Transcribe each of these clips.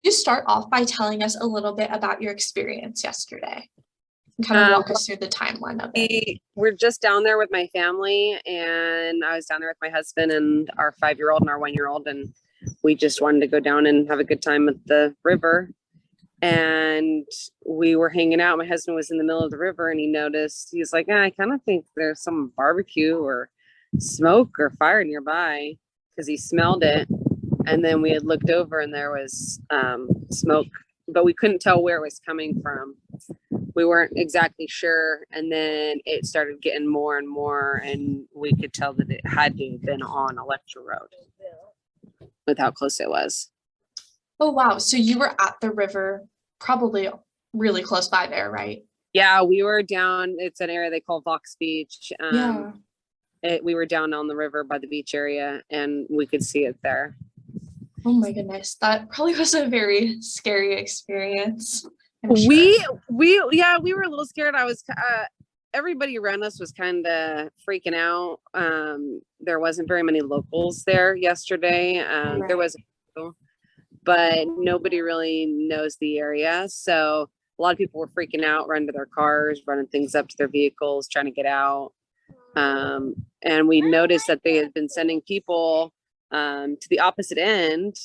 you start off by telling us a little bit about your experience yesterday and kind of walk us through the timeline of it? We're just down there with my family, and I was down there with my husband and our 5-year-old and our 1-year-old, and we just wanted to go down and have a good time at the river. And we were hanging out. My husband was in the middle of the river, and he noticed, he's like, I kind of think there's some barbecue or smoke or fire nearby, because he smelled it. And then we had looked over, and there was smoke, but we couldn't tell where it was coming from. We weren't exactly sure. And then it started getting more and more, and we could tell that it had to have been on Electra Road with how close it was. Oh, wow. So you were at the river, probably really close by there, right? Yeah, we were down. It's an area they call Vox Beach. Yeah. We were down on the river by the beach area, and we could see it there. Oh my goodness. That probably was a very scary experience. We were a little scared. I was, everybody around us was kind of freaking out. There wasn't very many locals there yesterday. Right. There was, but nobody really knows the area. So a lot of people were freaking out, running to their cars, running things up to their vehicles, trying to get out. And we noticed that they had been sending people to the opposite end,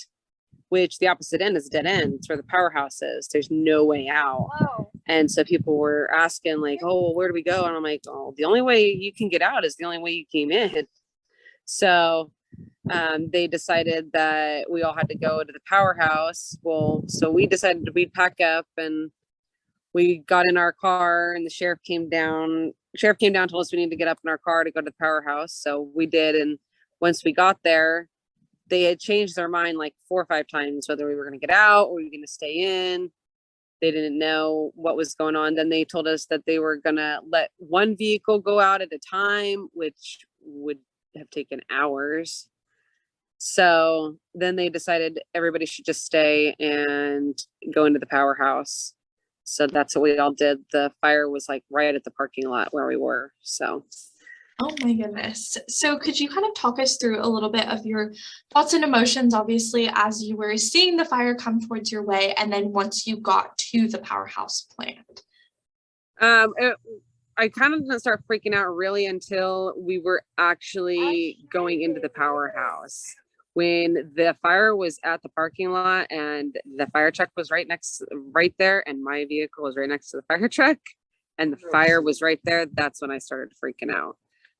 which the opposite end is a dead end. It's where the powerhouse is. There's no way out. Whoa. And so people were asking like, oh, where do we go? And I'm like, oh, the only way you can get out is the only way you came in. So they decided that we all had to go to the powerhouse. Well, so we decided we'd pack up, and we got in our car, and the sheriff came down. Told us we need to get up in our car to go to the powerhouse. So we did. And once we got there, they had changed their mind like 4 or 5 times, whether we were going to get out or we were going to stay in. They didn't know what was going on. Then they told us that they were going to let one vehicle go out at a time, which would have taken hours. So then they decided everybody should just stay and go into the powerhouse. So that's what we all did. The fire was like right at the parking lot where we were. So. Oh my goodness. So could you kind of talk us through a little bit of your thoughts and emotions, obviously, as you were seeing the fire come towards your way, and then once you got to the powerhouse plant? I kind of didn't start freaking out really until we were actually going into the powerhouse. When the fire was at the parking lot and the fire truck was right there, and my vehicle was right next to the fire truck, and the fire was right there, that's when I started freaking out.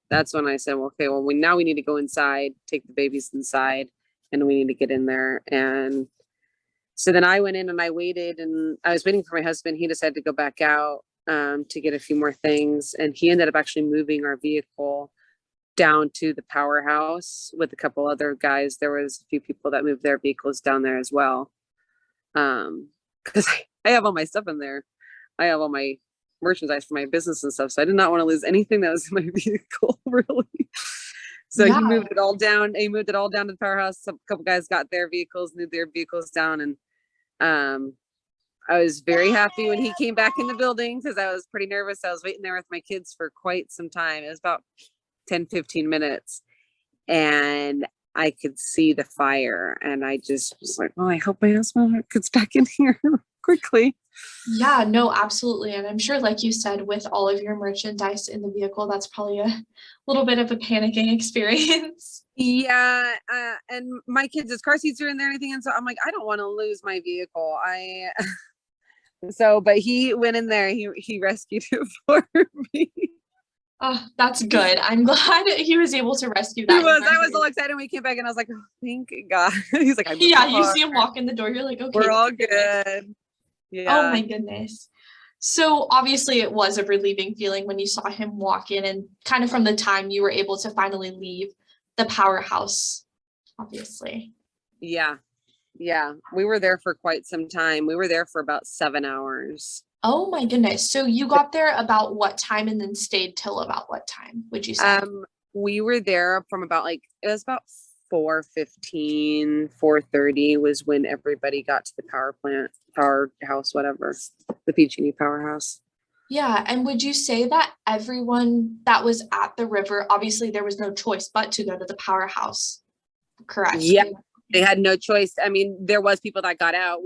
That's when I said, well, okay, well, now we need to go inside, take the babies inside, and we need to get in there. And so then I went in and I waited, and I was waiting for my husband. He decided to go back out to get a few more things. And he ended up actually moving our vehicle down to the powerhouse with a couple other guys. There was a few people that moved their vehicles down there as well. Because I have all my stuff in there. I have all my merchandise for my business and stuff. So I did not want to lose anything that was in my vehicle, really. So he moved it all down. He moved it all down to the powerhouse. A couple guys got their vehicles, moved their vehicles down. And I was very happy when he came back in the building, because I was pretty nervous. I was waiting there with my kids for quite some time. It was about 10-15 minutes, and I could see the fire, and I just was like, oh, I hope my husband gets back in here quickly. Yeah, no, absolutely. And I'm sure, like you said, with all of your merchandise in the vehicle, that's probably a little bit of a panicking experience. Yeah, and my kids' car seats are in there and everything, and so I'm like, I don't want to lose my vehicle. But he went in there, he rescued it for me. Oh, that's good. I'm glad he was able to rescue that. I was all excited when we came back, and I was like, oh, thank God. He's like, yeah, you see him walk in the door, you're like, okay, we're all good. Yeah. Oh my goodness. So obviously it was a relieving feeling when you saw him walk in, and kind of from the time you were able to finally leave the powerhouse, obviously. Yeah. We were there for quite some time. We were there for about 7 hours. Oh my goodness. So you got there about what time, and then stayed till about what time, would you say? We were there from about it was about 4:15, 4:30 was when everybody got to the powerhouse, whatever, the PG&E powerhouse. Yeah. And would you say that everyone that was at the river, obviously there was no choice but to go to the powerhouse, correct? Yeah. they had no choice. I mean, there was people that got out.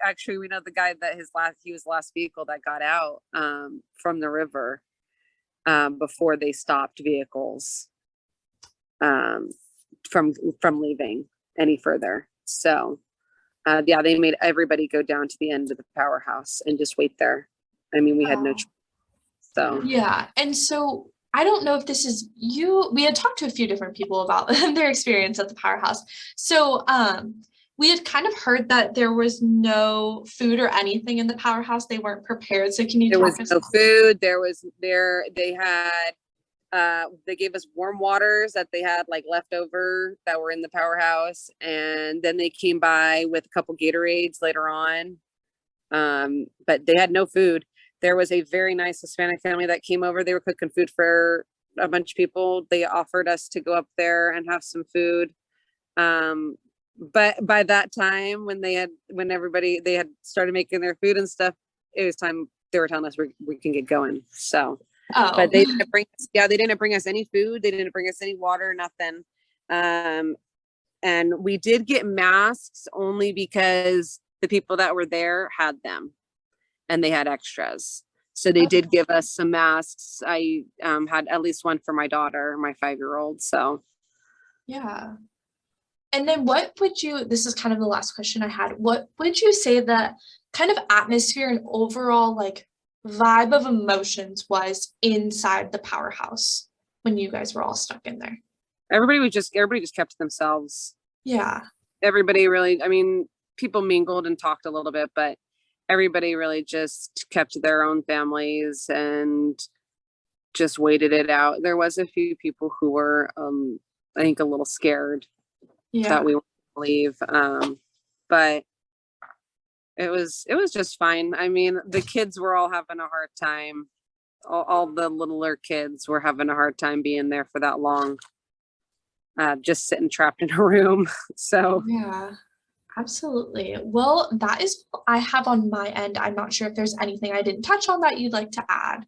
Actually, we know the guy that he was the last vehicle that got out from the river before they stopped vehicles from leaving any further. So yeah, they made everybody go down to the end of the powerhouse and just wait there. I mean, we had no choice. So yeah. And so I don't know if this is you. We had talked to a few different people about their experience at the powerhouse. So we had kind of heard that there was no food or anything in the powerhouse. They weren't prepared. So can you there talk was us? no food. They had they gave us warm waters that they had like leftover that were in the powerhouse, and then they came by with a couple Gatorades later on, but they had no food. There was a very nice Hispanic family that came over. They were cooking food for a bunch of people. They offered us to go up there and have some food, but by that time when they had started making their food and stuff, it was time. They were telling us we can get going. So but they didn't bring us, they didn't bring us any food. They didn't bring us any water, nothing. And we did get masks only because the people that were there had them and they had extras. So they did give us some masks. I had at least one for my daughter, my 5-year-old. So Yeah. And then this is kind of the last question I had. What would you say the kind of atmosphere and overall like vibe of emotions was inside the powerhouse when you guys were all stuck in there? everybody just kept to themselves. Yeah. Everybody really, I mean, people mingled and talked a little bit, but everybody really just kept to their own families and just waited it out. There was a few people who were, I think, a little scared that we wouldn't leave. But it was just fine. I mean, the kids were all having a hard time. All the littler kids were having a hard time being there for that long, just sitting trapped in a room. So yeah, absolutely. Well, that is what I have on my end. I'm not sure if there's anything I didn't touch on that you'd like to add.